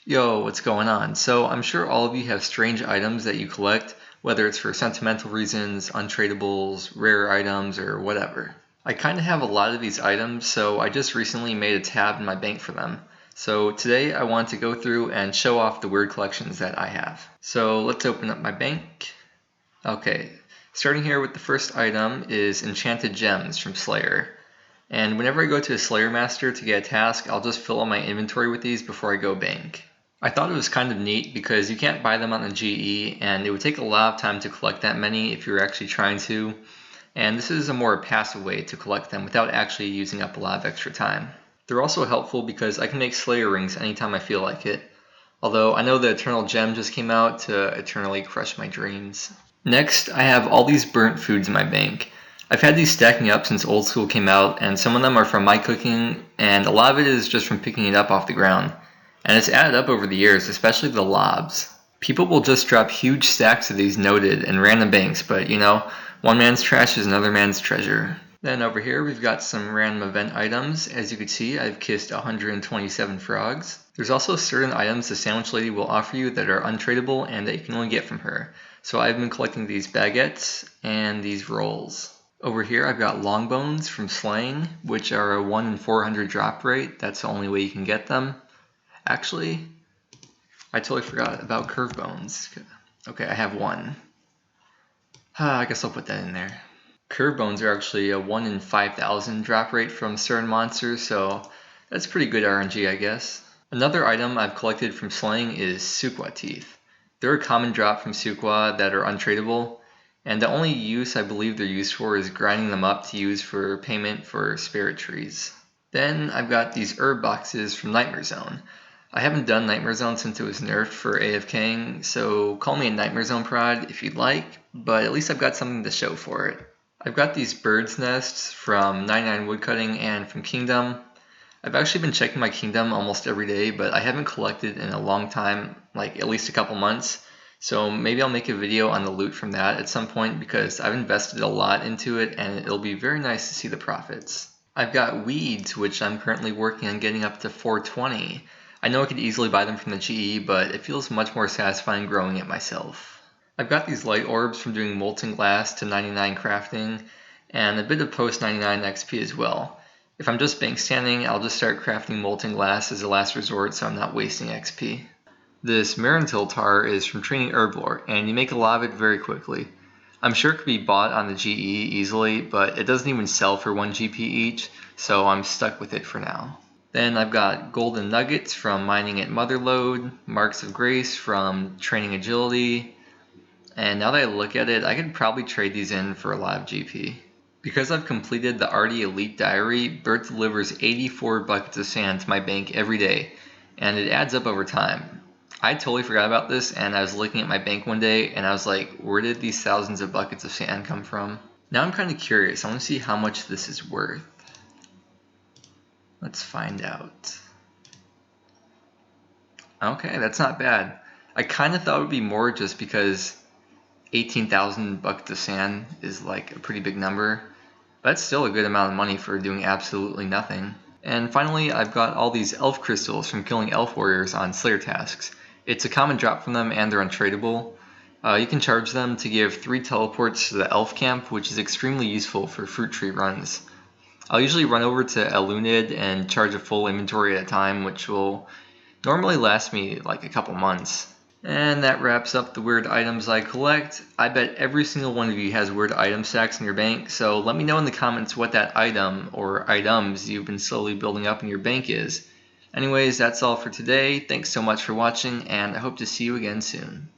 Yo, what's going on? So I'm sure all of you have strange items that you collect, whether it's for sentimental reasons, untradables, rare items, or whatever. I kind of have a lot of these items, so I just recently made a tab in my bank for them. So today I want to go through and show off the weird collections that I have. So let's open up my bank. Okay, starting here with the first item is Enchanted Gems from Slayer. And whenever I go to a Slayer Master to get a task, I'll just fill up my inventory with these before I go bank. I thought it was kind of neat because you can't buy them on the GE, and it would take a lot of time to collect that many if you were actually trying to. And this is a more passive way to collect them without actually using up a lot of extra time. They're also helpful because I can make Slayer rings anytime I feel like it. Although I know the Eternal Gem just came out to eternally crush my dreams. Next, I have all these burnt foods in my bank. I've had these stacking up since Old School came out, and some of them are from my cooking, and a lot of it is just from picking it up off the ground. And it's added up over the years, especially the lobs. People will just drop huge stacks of these noted in random banks, but you know, one man's trash is another man's treasure. Then over here we've got some random event items. As you can see, I've kissed 127 frogs. There's also certain items the sandwich lady will offer you that are untradable and that you can only get from her. So I've been collecting these baguettes and these rolls. Over here I've got long bones from slaying, which are a 1 in 400 drop rate. That's the only way you can get them. Actually, I totally forgot about curve bones. Okay, I have one. I guess I'll put that in there. Curve bones are actually a 1 in 5,000 drop rate from certain monsters, so that's pretty good RNG, I guess. Another item I've collected from slaying is suqah teeth. They're a common drop from suqah that are untradable, and the only use I believe they're used for is grinding them up to use for payment for spirit trees. Then I've got these herb boxes from Nightmare Zone. I haven't done Nightmare Zone since it was nerfed for AFKing, so call me a Nightmare Zone prod if you'd like, but at least I've got something to show for it. I've got these bird's nests from 99 Woodcutting and from Kingdom. I've actually been checking my Kingdom almost every day, but I haven't collected in a long time, like at least a couple months. So maybe I'll make a video on the loot from that at some point because I've invested a lot into it and it'll be very nice to see the profits. I've got weeds, which I'm currently working on getting up to 420. I know I could easily buy them from the GE, but it feels much more satisfying growing it myself. I've got these light orbs from doing molten glass to 99 crafting, and a bit of post 99 XP as well. If I'm just bank standing, I'll just start crafting molten glass as a last resort so I'm not wasting XP. This marrentill tar is from training Herblore, and you make a lot of it very quickly. I'm sure it could be bought on the GE easily, but it doesn't even sell for 1 GP each, so I'm stuck with it for now. Then I've got golden nuggets from mining at Motherlode, marks of grace from training agility, and now that I look at it, I could probably trade these in for a lot of GP. Because I've completed the Artie Elite Diary, Bert delivers 84 buckets of sand to my bank every day, and it adds up over time. I totally forgot about this, and I was looking at my bank one day, and I was like, where did these thousands of buckets of sand come from? Now I'm kind of curious. I want to see how much this is worth. Let's find out. Okay, that's not bad. I kind of thought it would be more just because 18,000 buckets of sand is like a pretty big number. But that's still a good amount of money for doing absolutely nothing. And finally, I've got all these elf crystals from killing elf warriors on Slayer tasks. It's a common drop from them and they're untradable. You can charge them to give 3 teleports to the elf camp, which is extremely useful for fruit tree runs. I'll usually run over to Elunid and charge a full inventory at a time, which will normally last me like a couple months. And that wraps up the weird items I collect. I bet every single one of you has weird item stacks in your bank, so let me know in the comments what that item or items you've been slowly building up in your bank is. Anyways, that's all for today. Thanks so much for watching, and I hope to see you again soon.